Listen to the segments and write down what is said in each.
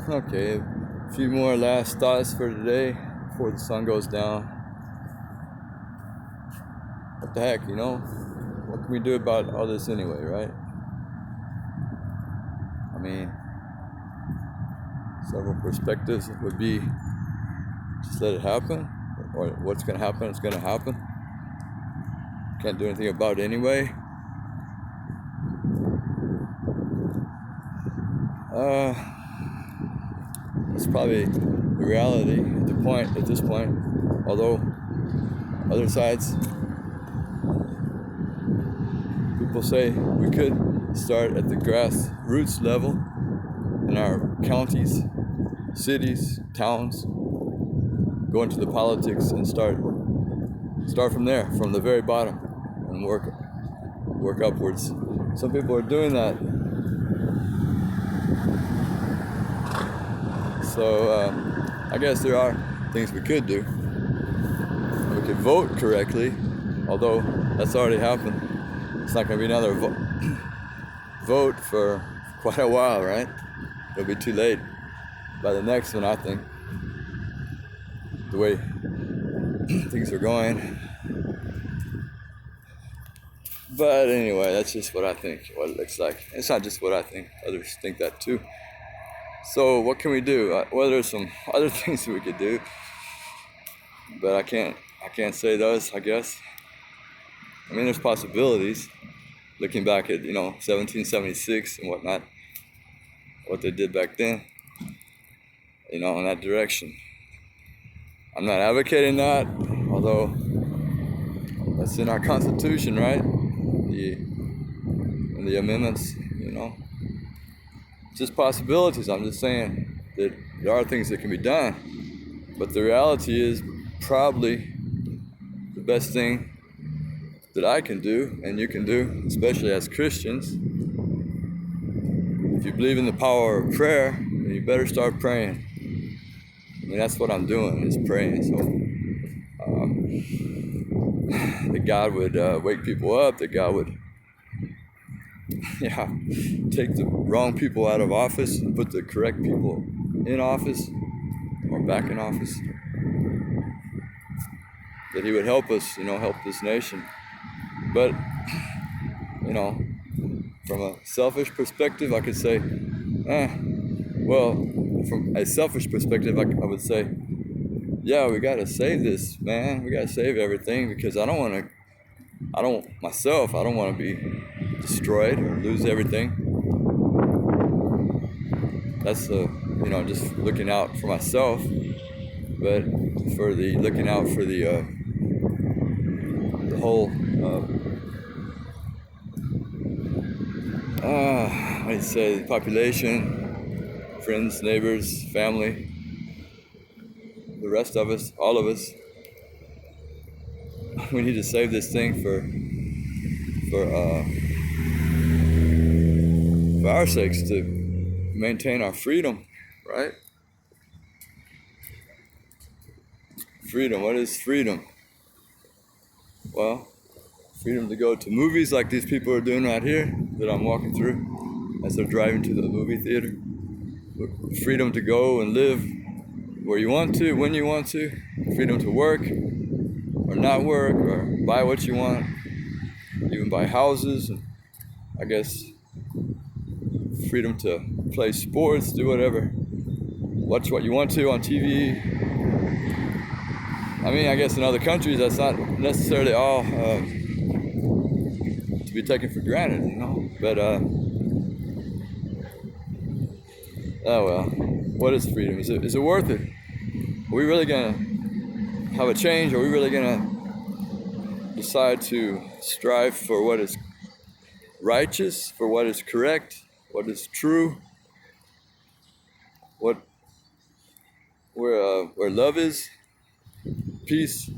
Okay, a few more last thoughts for today before the sun goes down. What the heck, What can we do about all this anyway, right? I mean, several perspectives would be just let it happen, or what's going to happen is going to happen. Can't do anything about it anyway. It's probably the reality at this point. Although other sides, people say we could start at the grassroots level in our counties, cities, towns, go into the politics and start from there, from the very bottom, and work upwards. Some people are doing that. So I guess there are things we could do. We could vote correctly, although that's already happened. It's not going to be another vote for quite a while, right? It'll be too late by the next one, I think. The way things are going. But anyway, that's just what I think, what it looks like. It's not just what I think, others think that too. So what can we do? Well, there's some other things we could do, but I can't say those, I guess. I mean, there's possibilities. Looking back at 1776 and whatnot, what they did back then, in that direction. I'm not advocating that, although that's in our Constitution, right? The amendments, It's just possibilities. I'm just saying that there are things that can be done, but the reality is probably the best thing that I can do and you can do, especially as Christians. If you believe in the power of prayer, then you better start praying. I mean, that's what I'm doing, is praying. So that God would wake people up, that God would take the wrong people out of office and put the correct people in office or back in office. That He would help us, help this nation. But, from a selfish perspective, I could say, from a selfish perspective, I would say, yeah, we gotta save this, man. We gotta save everything, because I don't want to be destroyed or lose everything. That's just looking out for myself, but looking out for the whole the population, friends, neighbors, family, the rest of us, all of us. We need to save this thing for our sakes, to maintain our freedom, right? Freedom. What is freedom? Well, freedom to go to movies like these people are doing right here that I'm walking through as they're driving to the movie theater. Freedom to go and live where you want to, when you want to. Freedom to work or not work, or buy what you want, even buy houses, and I guess freedom to play sports, do whatever, watch what you want to on TV. I mean, I guess in other countries that's not necessarily all to be taken for granted, But oh well, what is freedom? Is it worth it? Are we really gonna have a change? Are we really gonna decide to strive for what is righteous, for what is correct, what is true, where love is, peace?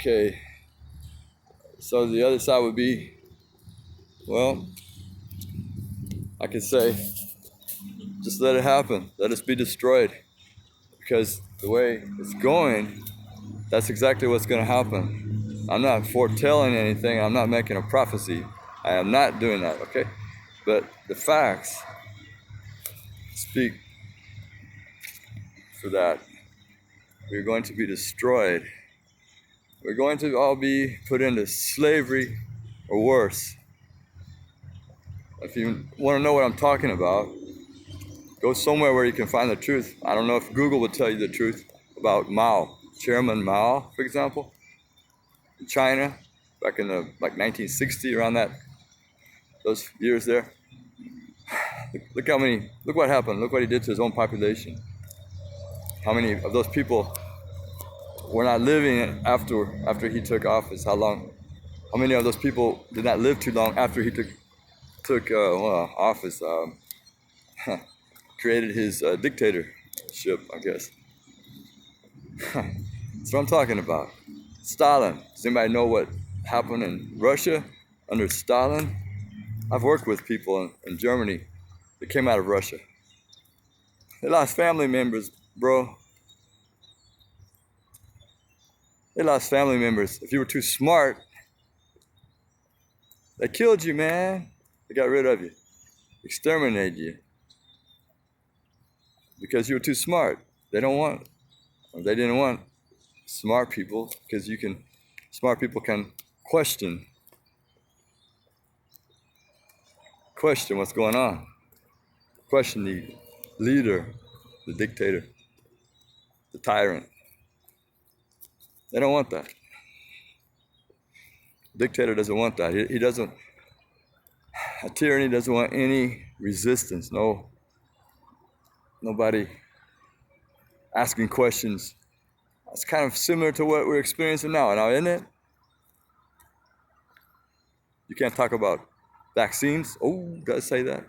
Okay. So the other side would be, well, I could say, just let it happen. Let us be destroyed. Because the way it's going, that's exactly what's going to happen. I'm not foretelling anything. I'm not making a prophecy. I am not doing that, okay? But the facts speak for that. We're going to be destroyed. We're going to all be put into slavery or worse. If you want to know what I'm talking about, go somewhere where you can find the truth. I don't know if Google would tell you the truth about Mao, Chairman Mao, for example, in China, back in the like 1960, around those years there. Look what happened. Look what he did to his own population. How many of those people were not living after he took office? How many of those people did not live too long after he took office? Created his dictatorship, I guess. That's what I'm talking about. Stalin. Does anybody know what happened in Russia under Stalin? I've worked with people in Germany that came out of Russia. They lost family members, bro. They lost family members. If you were too smart, they killed you, man. They got rid of you, exterminated you. Because you were too smart. They didn't want smart people, because smart people can question what's going on. Question the leader, the dictator, the tyrant. They don't want that. The dictator doesn't want that. He doesn't, a tyranny doesn't want any resistance. Nobody asking questions. It's kind of similar to what we're experiencing now, isn't it? You can't talk about vaccines. Oh, gotta say that.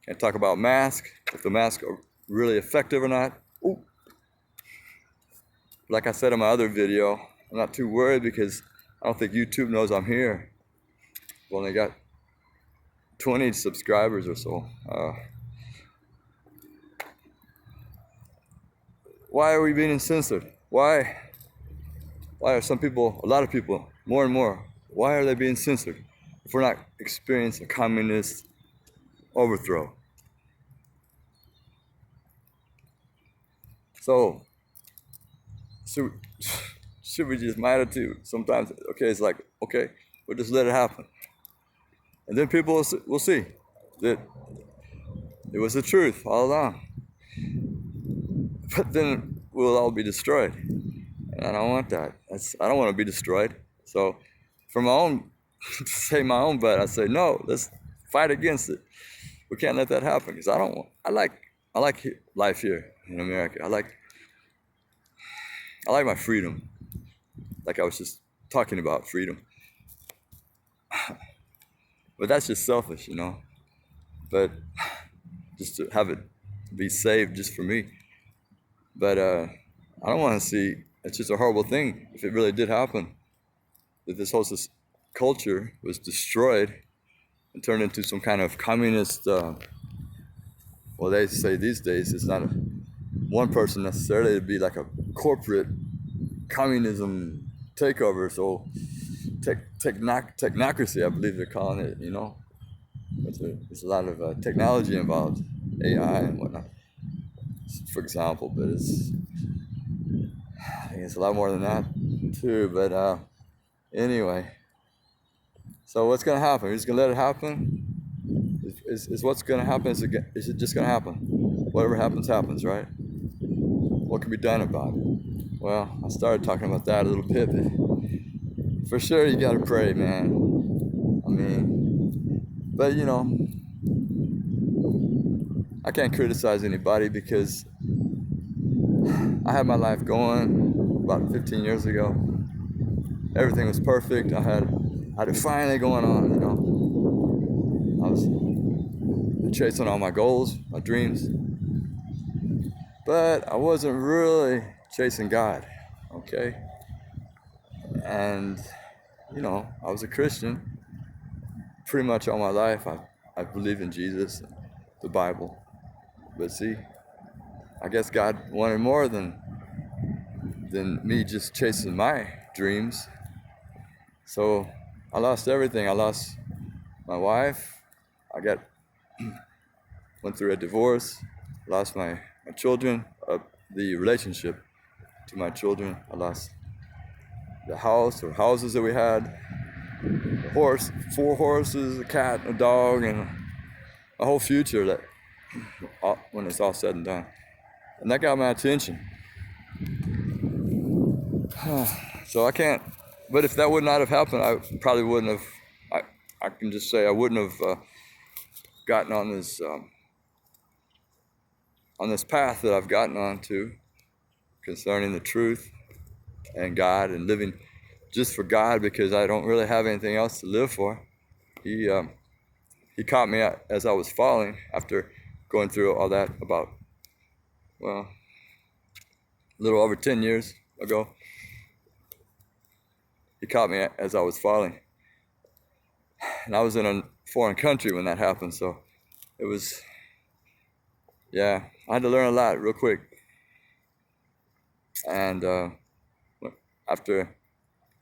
Can't talk about masks, if the masks are really effective or not. Ooh. Like I said in my other video, I'm not too worried because I don't think YouTube knows I'm here. I've only got 20 subscribers or so. Why are we being censored? Why are a lot of people, more and more, why are they being censored if we're not experiencing a communist overthrow? So, should we just, my attitude sometimes, okay, it's like, okay, we'll just let it happen. And then people will see that it was the truth all along. But then we'll all be destroyed. And I don't want that. I don't want to be destroyed. So for my own, to save my own butt, I say, no, let's fight against it. We can't let that happen, because I like life here in America. I like my freedom. Like I was just talking about freedom. But that's just selfish, But just to have it be saved just for me. But I don't want to see, it's just a horrible thing if it really did happen, that this whole culture was destroyed and turned into some kind of communist, well, they say these days it's not one person necessarily, it'd be like a corporate communism takeover. So technocracy, I believe they're calling it, There's a lot of technology involved, AI and whatnot, for example, but I think it's a lot more than that too. But anyway, so what's gonna happen? We're just gonna let it happen? Is what's gonna happen? Is it just gonna happen? Whatever happens, right? What can be done about it? Well, I started talking about that a little bit, but for sure you gotta pray, man. I mean, but I can't criticize anybody because I had my life going about 15 years ago. Everything was perfect. I had it finally going on, I was chasing all my goals, my dreams. But I wasn't really chasing God, okay? And, I was a Christian pretty much all my life. I believe in Jesus, the Bible. But see, I guess God wanted more than me just chasing my dreams. So I lost everything. I lost my wife. I went through a divorce, lost my children, the relationship to my children. I lost the house or houses that we had, a horse, 4 horses, a cat, a dog, and a whole future that when it's all said and done. And that got my attention. So I can't, but if that would not have happened, I probably wouldn't have, I can just say I wouldn't have gotten on this path that I've gotten onto concerning the truth and God and living just for God, because I don't really have anything else to live for. He caught me as I was falling after going through all that about, well, a little over 10 years ago. He caught me as I was falling. And I was in a foreign country when that happened, so it was, yeah, I had to learn a lot real quick. And after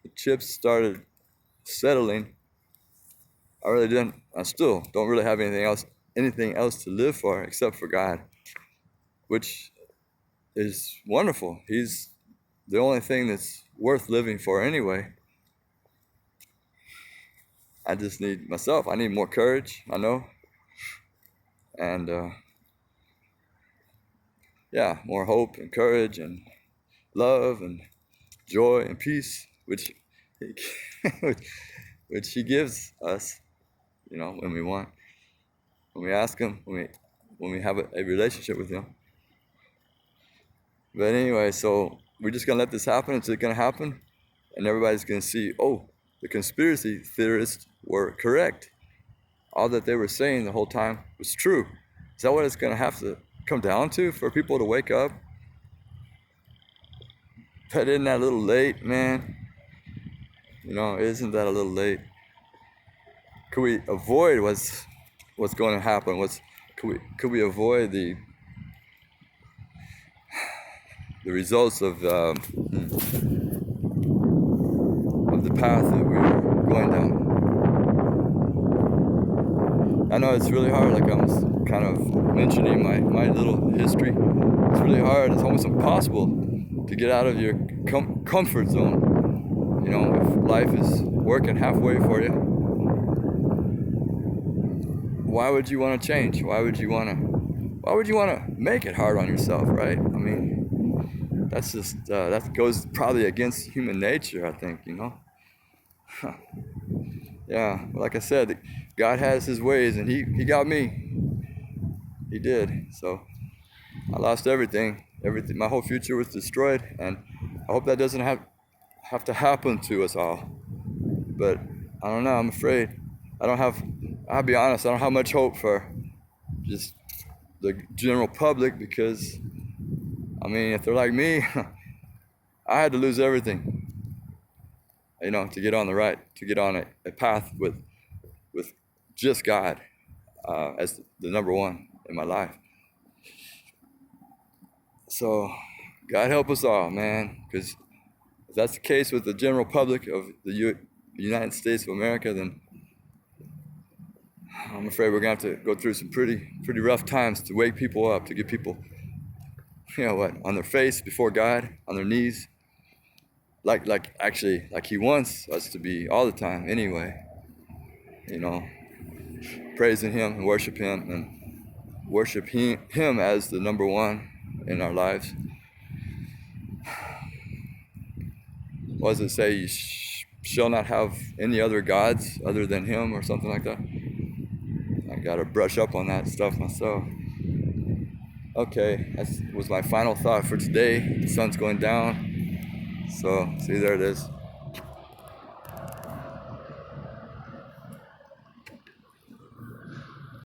the chips started settling, I still don't really have anything else to live for except for God, which is wonderful. He's the only thing that's worth living for anyway. I just need myself. I need more courage, I know. And yeah, more hope and courage and love and joy and peace, which he gives us, when we want, when we ask him, when we have a relationship with him. But anyway, so we're just gonna let this happen. It's gonna happen, and everybody's gonna see, oh, the conspiracy theorists were correct. All that they were saying the whole time was true. Is that what it's gonna have to come down to for people to wake up? But isn't that a little late, man? Isn't that a little late? Could we avoid what's going to happen? Could we avoid the results of the path that we're going down? I know it's really hard, like I was kind of mentioning my little history. It's really hard. It's almost impossible to get out of your comfort zone. If life is working halfway for you, why would you want to change? Why would you want to make it hard on yourself, right? I mean, that's just, that goes probably against human nature, I think, Yeah, like I said, God has his ways, and he got me. He did. So I lost everything. My whole future was destroyed, and I hope that doesn't have to happen to us all. But I don't know, I'm afraid. I'll be honest, I don't have much hope for just the general public, because, if they're like me, I had to lose everything, to get on a path with just God as the number one in my life. So God help us all, man, because if that's the case with the general public of the United States of America, then I'm afraid we're going to have to go through some pretty rough times to wake people up, to get people, on their face before God, on their knees, like he wants us to be all the time anyway, praising him and worship him as the number one in our lives. What does it say? You shall not have any other gods other than him, or something like that. I gotta brush up on that stuff myself. Okay, that was my final thought for today. The sun's going down. So, see, there it is.